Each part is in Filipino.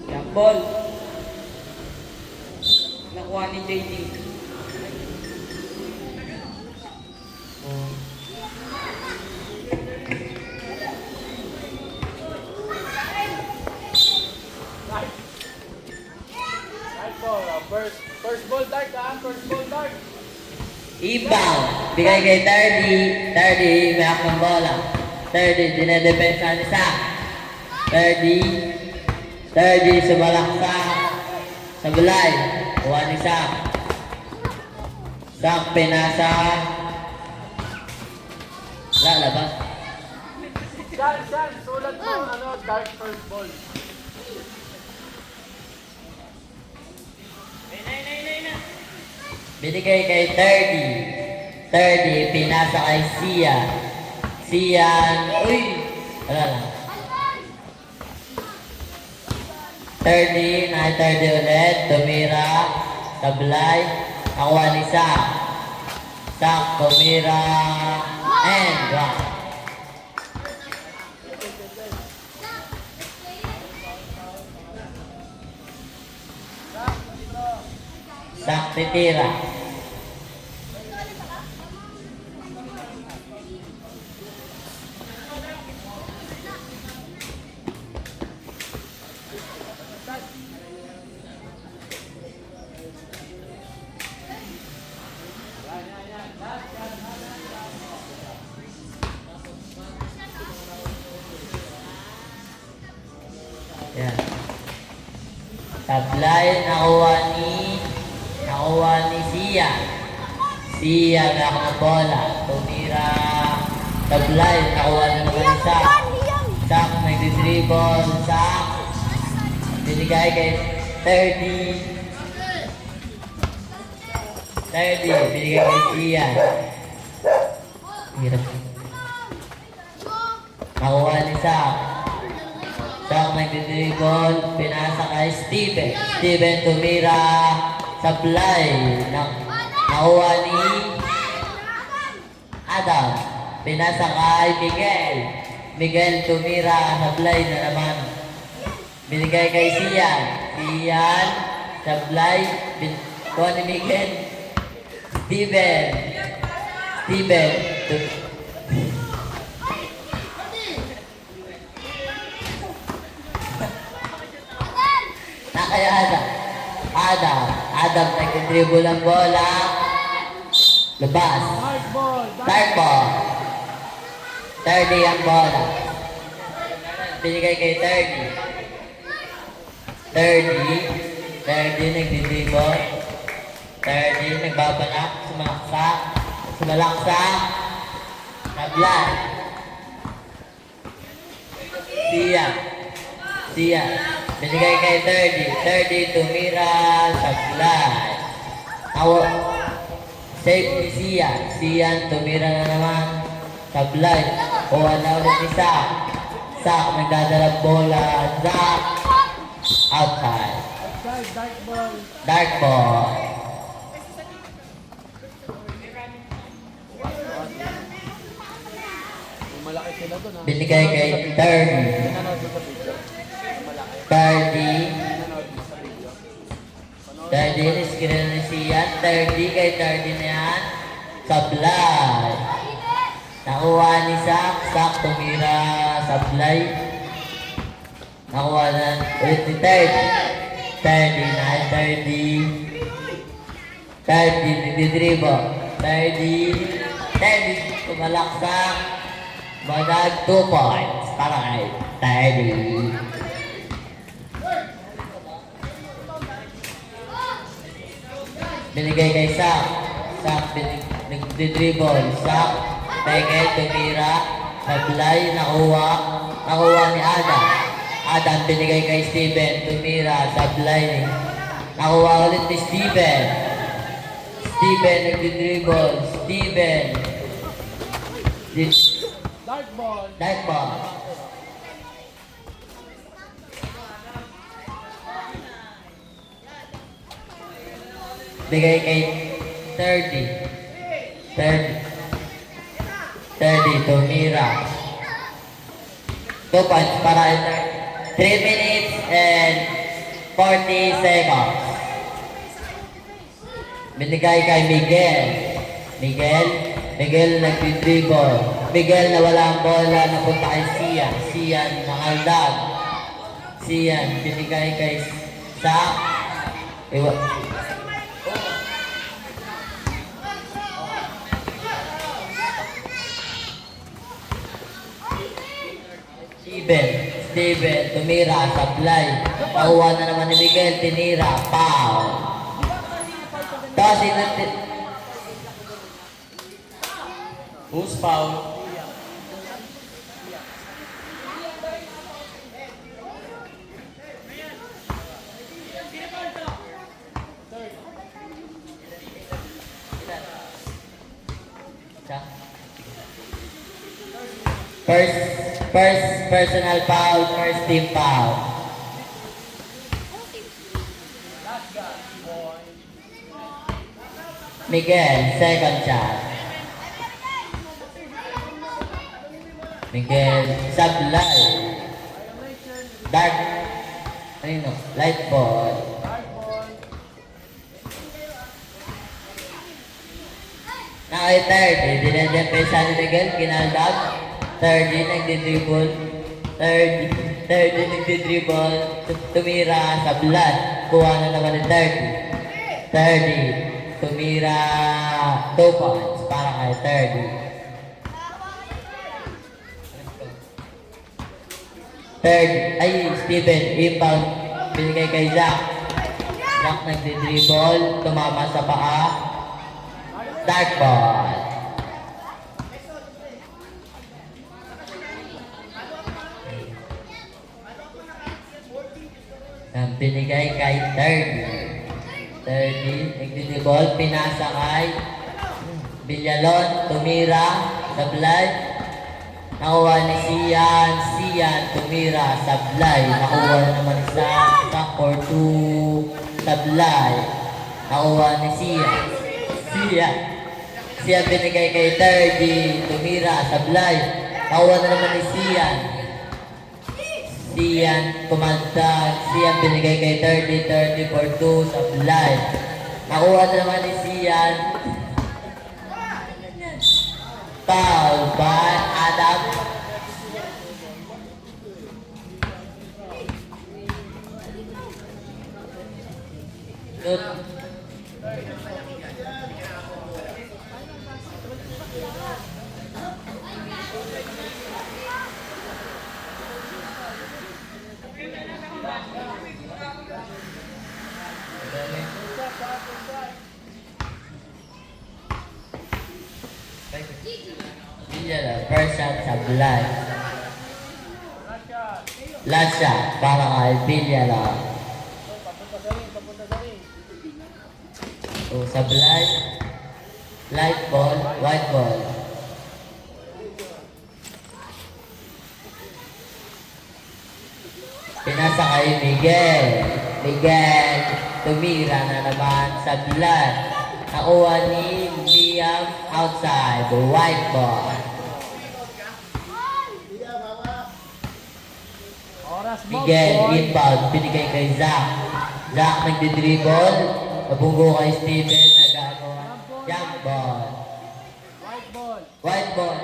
Yang ball. Nakuha ni JD. First ball dart ha, first ball dart. Ibaw. Bigay kay Tardy. Tardy, may akong bola. Tardy, dinedepensa ni Sam. Tardy, sumalaksak. Sa bulay. Kuha ni Sam. Sam, pinasa. Lalabas. San, sulat mo dart first ball. Binigay kay Tardy, pinasa kay Sia, uy, wala lang. Tardy ulit, tumira, tablay, nakuha ni Sak, tumira, and drop. Sak titira. Yan. Tablay, nakuha ni Sia. Sia na bola. Tumira. Tablay, nakuha na naman ni Sak. Sak, nagdidribble. Sak. Binigay kay Tardy, binigay kay Sia. Hirap. Nakuha ni Sak. Sak, nagdidribble. Pinasa kay Steven, tumira. Sablay. Nakuha ni Adam. Pinasa kay Miguel, tumira. Sablay na naman. Binigay kay Sian, sablay. Kuha ni Miguel. Steven. Nakaya Adam, nagdidribble ang bola. Labas. Dark ball. Tardy ang bola. Binigay kay Tardy, nagdidribble. Tardy, nagbabalak. Sumalaksak. Tablay. Sia. Binigay kay Tardy, tumira. Tablay. Save ni Sia, tumira na naman. Tablay. Kuha na ulit ni Sak, nagdadala bola. Sak. Outside. Dark ball. Malaki sila doon ha. Binigay kay Tardy, niskira ni Sian. Tardy na yan. Sablay. Nakuha ni Sak, tumira. Sablay. Nakuha na ulit ni Tardy, nagdidribble. Tardy, tumalaksak. Badag 2 points para kay Tardy. Binigay kay Sak, nagdidribble. Sak, tumira. Sablay, nakuha ni Adam, binigay kay Steven, tumira. Sablay, nakuha ulit ni Steven, nagdidribble. Dark ball. Bigay kay 30. 30, tumira. 2 points para ito. 3 minutes and 40 seconds. Binigay kay Miguel. Miguel nagdi-dribble. Miguel nawala ang bola, napunta kay Sian. Sian nakaldag. Sian binigay kay Zach. Steven, tumira, sablay. Nakuha na naman ni Miguel, tinira, foul. Tapos Who's foul? First personal foul, first team foul. Miguel, second shot. Miguel, sablay. Dark, light ball. Nakay 30, dinedempensa ni Miguel, kinaldag. 30, nagdi-dribble. 30, nagdi-dribble. Tumira, sablay. Kuha na naman ni 30. 30, tumira, 2 points para kay 30. Steven, inbound, binigay kay Zach. Zach nagdi-dribble, tumama sa paa. Dark ball. Binigay kay 30. 30, nagdi-dribble, pinasa kay Villalon, tumira, sablay. Nakuha ni Sian, tumira, sablay. Nakuha naman sa for 2, sablay. Nakuha ni Sian binigay kay 30, tumira, sablay. Nakuha na naman ni Sian, kumagdag. Sian binigay kay 30 for 2, sablay. Nakuha na naman ni Sian. Foul by Adam. Good. First shot, sablay. Last shot, para kay Villalon. So, sablay. Light ball, white ball. Pinasa kay Miguel. Tumira na naman, sablay. Nakuha ni Liam outside, the white ball. Miguel, inbound, binigay kay Zach. Zach nagdi-dribble, nabunggo kay Steven, nagagawa. Jump ball. White ball.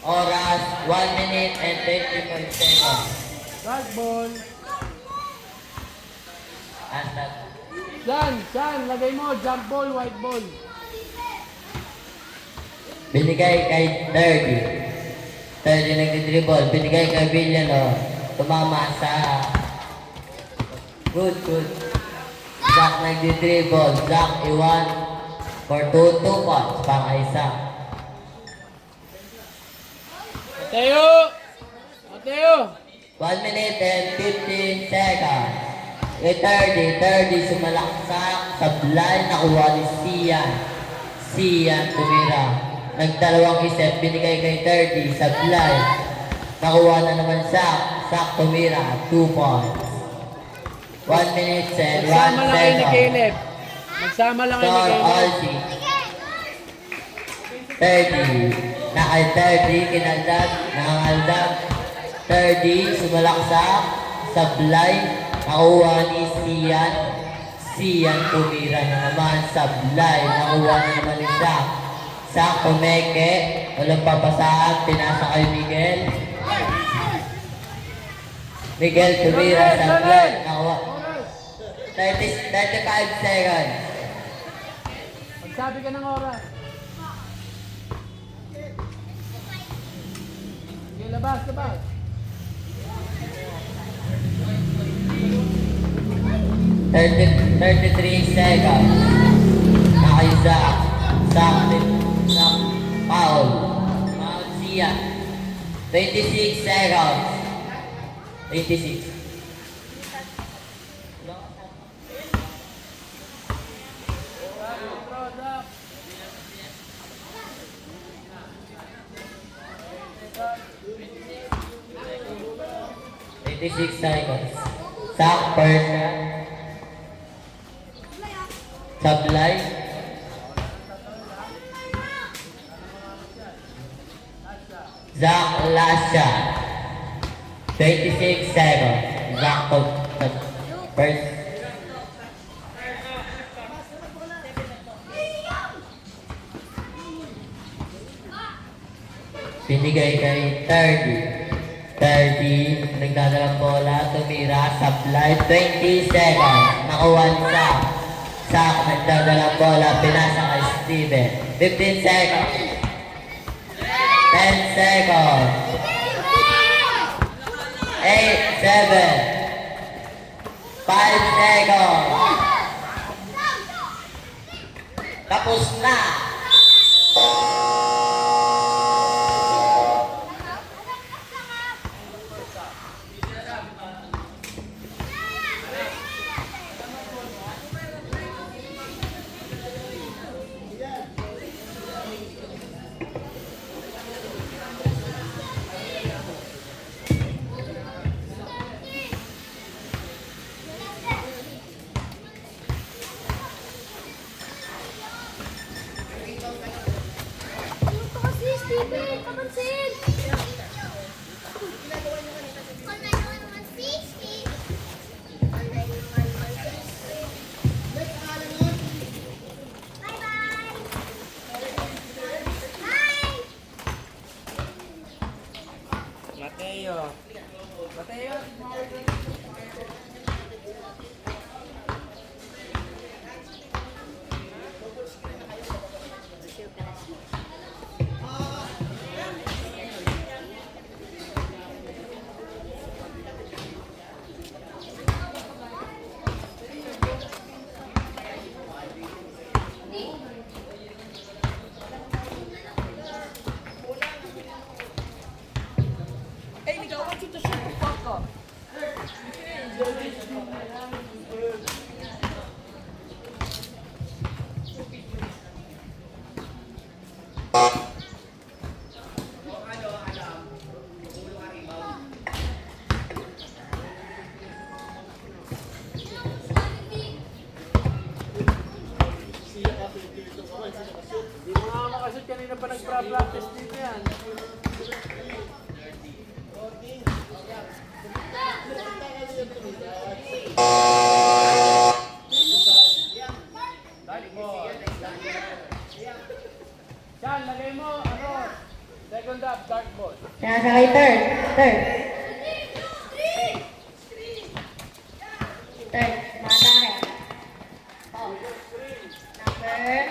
Oras, 1 minute and 25 seconds. Dark ball. Hashtag. San, lagay mo, jump ball, white ball. Binigay kay 30. 30 nagdi-dribble, binigay kay Villalon. Tumama sa good. Zach nagdi-dribble, Zach iwan for 2 points para isa. Mateo! 1 minute and 15 seconds. Kay 30 sumalaksak, sablay, nakuha ni Sian, tumira. Nagdalawang isip, binigay kay 30, sablay. Nakuha na naman Zach, tumira, 2 points. 1 minute and 1 Sama lang kayo ni second. Caleb. Magsama lang kayo Star mag-game. Alci. 30. Nakal 30. Kinaldad. Nakaldad. 30. Sumalaksak. Sablay. Nakuha ni Sian. Sian tumira na naman. Sablay. Nakuha na naman ni Sak. Sak pumeke. Walang papasahan. Pinasa kay Miguel. Miguel tumira. Sablay. Nakuha. 35 seconds. Magsabi ka ng oras. Sige, labas, labas. 33 seconds. Nakaisa. Sak. Foul. Foul siya. 26 seconds. 26. Throws up. 26 seconds. Sak Persia. Sablay. Zach Lasha. 26 seconds. Zach first. Binigay kay 30. 30. Nagdadalang bola. Tumira. Sablay. 20 seconds. Nakuha sa Sak. Nagdadalang bola. Pinasa kay Steven. 15 seconds. 10 seconds. 8, 7. 5 seconds. Tapos na. Ito kasi, Steven! Kapansin! Mateo. Mateo. Hindi mo nga makashoot, kanina pa nagpa-practice dito yan. Yan, lagay mo, ano, second up, dark ball. Kaya sa kay third. Third. Third. Matake. Oh. Number.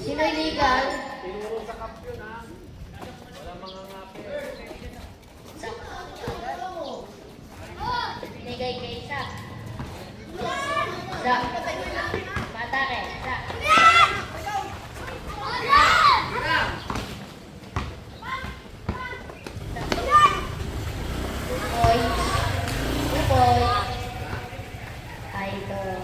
Sino illegal? Tinuro sa kampiyon, ha? Wala mga ngapi. Binigay kay Isa. Isa. Matake. Isa. Boy. Two boy. Idol.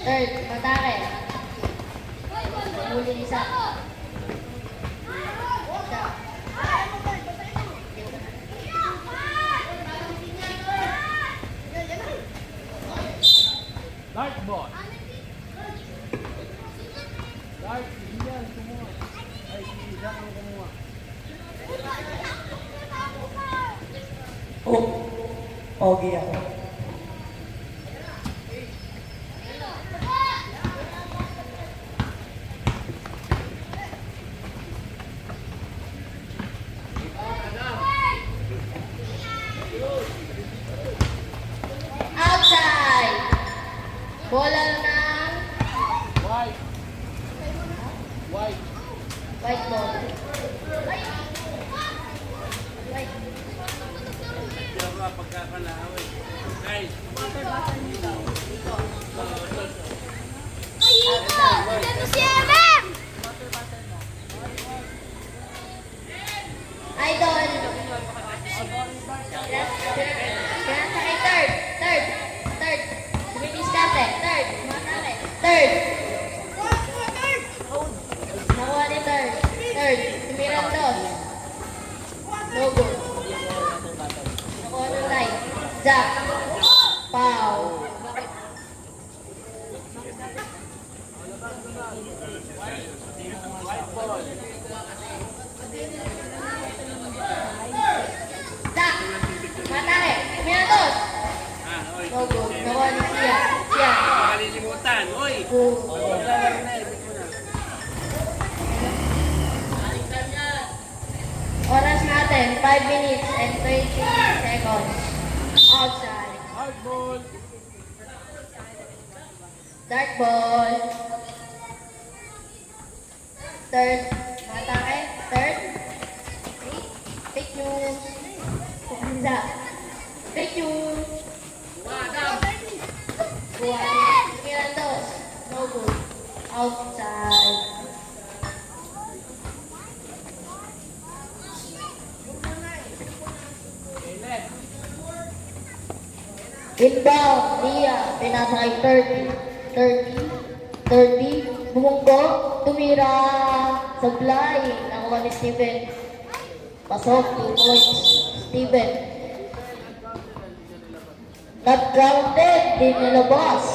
Third, matake. Huli isa. Dark ball. Dark, hindi yan, kumuha. Ay, si Jack ang kumuha. Oh, okay ako. Outside. Bola ng White. White. white ball. White. Kaya nga pagkakalawin. Guys, Idol. Pinasa kay third. Third. Third. Bumidiskarte. Third. Matake. Third. Nakuha ni third. Third. Tumirang dos. No good. Nakuha ng line. Jack. Foul. white ball. Jack. Matake. Tumirang dos. Ah, oy. No good. Nakuha ni Sian. Sian. Kalilimutan, oy. Good. Lalaro na, ibig mo na. Oras natin, 5 minutes and 20 seconds. Outside. Hard ball. Dark ball. Third. Matake. Third. Fake news. Pumunza. Fake news. Buwan. Mirandos. No good. Outside. Kailan? Inbound. Lia. Pinasa kay 30. 30. 30. Bumunggo. Tumira. Sablay. Nakuha ni Steven. Pasok. 2 points. Steven. Not grounded. Di nilabas.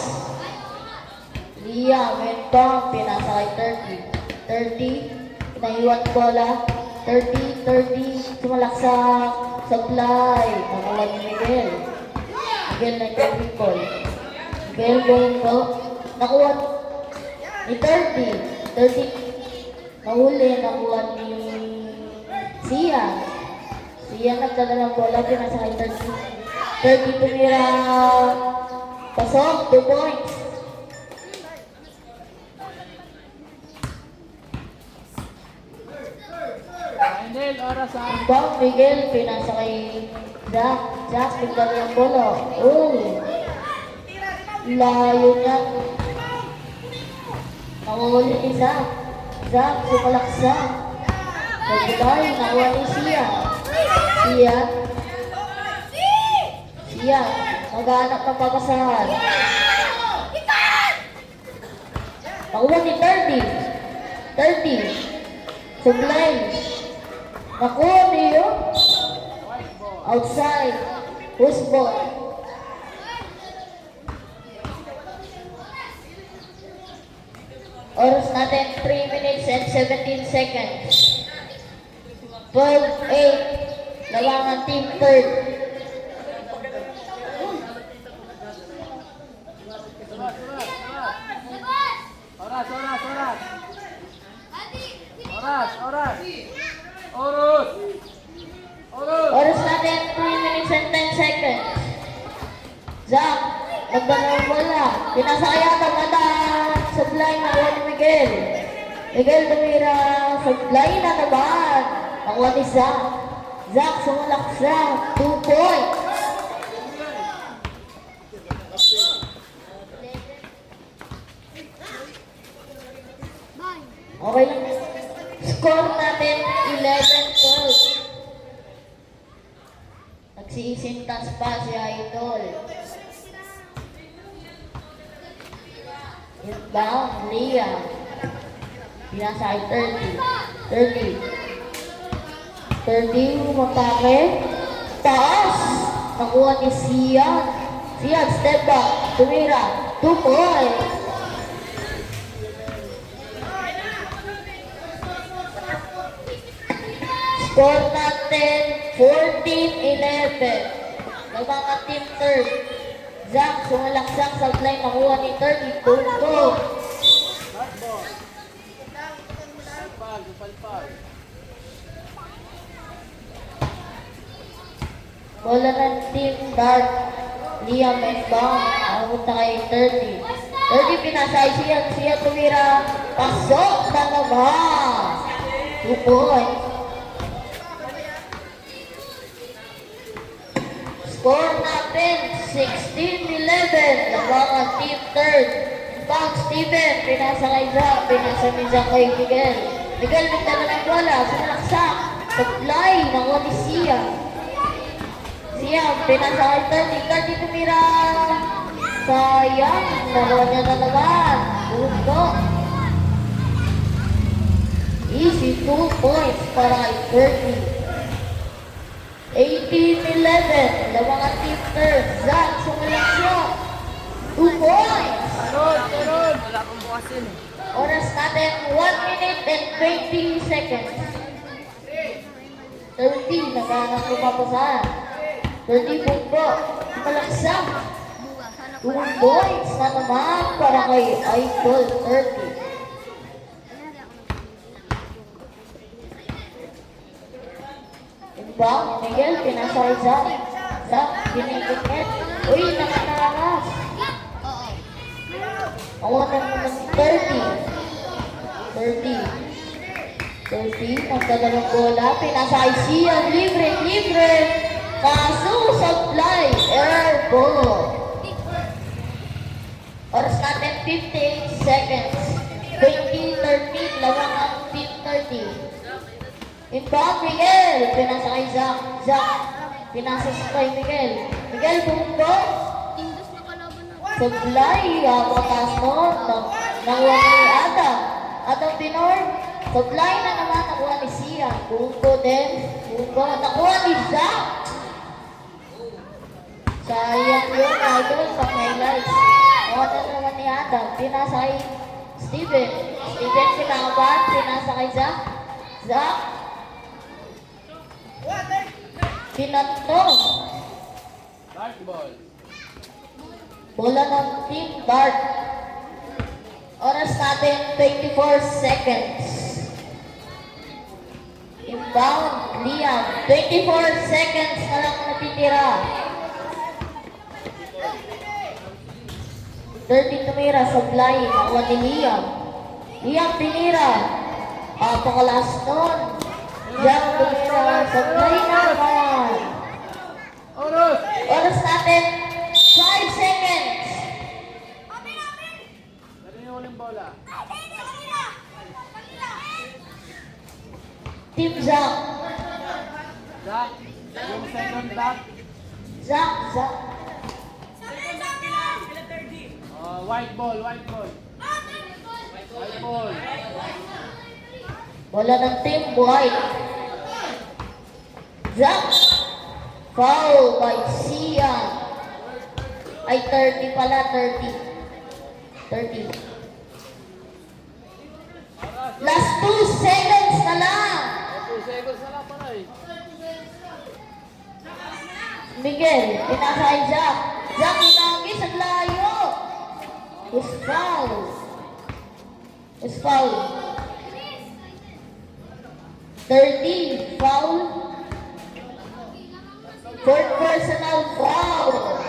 Lia. Went down. Pinasa kay 30. 30. Pinaiwan bola. 30. 30. Sumalaksak. Sablay. Nakuha ni Miguel. Miguel na Kevin. Miguel bumunggo. Nakuha ni 30. 30. Nahuli. Nakuha ni Sia. Sia nagdala ng bola. Pinasa kay 30. 30 tumira. Pasok. 2 points. Final, oras ha. Bang Miguel. Pinasa kay Jack. Jack nagdala ng bola. Oh. Layo niya. Nakahuli ni Jack. Jack sumalaksak. Nagbulay. Nakuha ni Sia. Sia. Sia. Maghanap ng papasahan. Nakuha ni 30. 30. Sublay. Nakuha niyo. Outside. Who's ball? Oras natin 3 minutes and 17 seconds. 12-8. Lawangan team third. Oras, oras, oras. Oras, oras. Oras. Oras. Oras natin 3 minutes and 10 seconds. Jack, nagdanong bola. Pinasaya maganda. Supply na ni Miguel. Miguel tumira. Supply na naman. Nakuha ni Zack. Zack sumalaksak. 2 points. Okay lang. Score natin 11-12. Nagsisintas pa si Idol. Inbound, Lia. Pinasa ay 30. 30, umatake. Taas. Nakuha ni Sian. Sian, step back. Tumira. 2 points. Score natin 14-11. Mga team third. Zach, sumalaksak sa line, nakuha ni 30 punto. Dark ball. Palpal. Bola ng team dark. Liam and Bang. Abot na kay 30. 30 pinasay siya tumira. Pasok na naman. 2 points. Score natin 16-11. Labangan team third. Bang Steven. Pinasa kay Zach. Pinasa ni Zach kay Miguel. Miguel nagdala ng bola. Sumalaksak. Supply ng Odisea. Siya, pinasa kay 30 tumira. Sayang, nakuha niya na naman. Punto. Easy 2 points para kay 30. 18-11. Labangan team third. Zach, sumalaksak. 2 points. Sunod. Wala akong bukasin eh. Oras natin 1 minute and 20 seconds. 30, naghanap lumapasan. 30 punto. Malaksak. 2 points na naman para kay Idol 30. Inbound, Miguel, pinasay Zach. Zach, binigit. Uy, nakanaras. Awanan mo ng 30. 30, magdala ng bola. Pinasay siya, libre. Kaso, supply, air ball. Oras natin 58 seconds. 20-13, lawang ang team 30. Inbound, Miguel. Pinasa kay Zach. Zach, pinasa kay Miguel. Miguel, bumbo. Supply, patas mo. Nakuha ni Adam. Adam Pinor. Supply na naman, nakuha ni Sia. Bumbo din. Bumbo. Nakuha ni Zach. Sayang yun, idol, sa highlights. Nakuha na naman ni Adam. Pinasa kay Steven. Steven, pinaban. Pinasa kay Zach. Zach. Pinanto. Dark ball. Bola ng team Dark. Oras natin 24 seconds. Inbound, Liam. 24 seconds na lang natitira. 30 tumira sa fly. Nakuha ni Liam. Liam pinira. Pakalas nun. Jack tumira sa fly naman. Oros. Oras natin 5 seconds. Dali niyo uling bola. Team Zach. Zach. Yung second back. Zach. White ball. Bola ng team White. Zach. Foul by Sian. Ay, 30 pala, 30. Last 2 seconds na lang. 2 seconds na lang pala eh. Miguel, pinasa kay Zach. Zach, inagi sa layo. Who's foul? 30, foul. Fourth personal foul.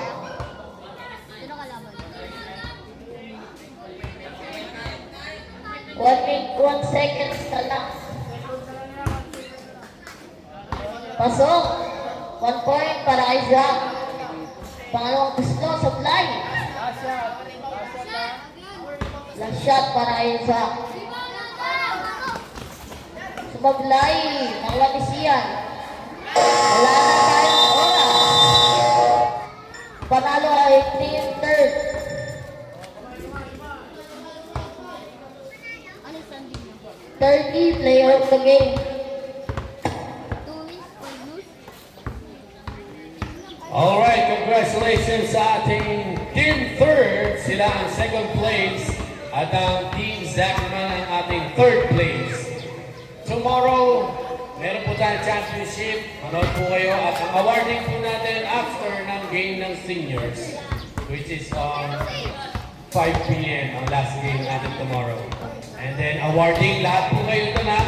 1 seconds na lang. Pasok. 1 point para kay Zach. Pangalawang gusto sa fly. Last shot para kay Zach. Sumablay. Nakuha ni Sian. Wala na tayong oras. Panalo ay team third. Player of the game. All right, congratulations sa ating Team third, sila ang second place. At ang Team Zach naman ang ating third place. Tomorrow, meron po tayong championship. Manood po kayo. At ang awarding po natin after ng game ng seniors, which is on 5 p.m. ang last game natin tomorrow. And then awarding, lahat po kayo doon ha.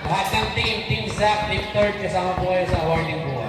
Lahat ng team, Team Zach, Team Third, kasama po kayo sa awarding po.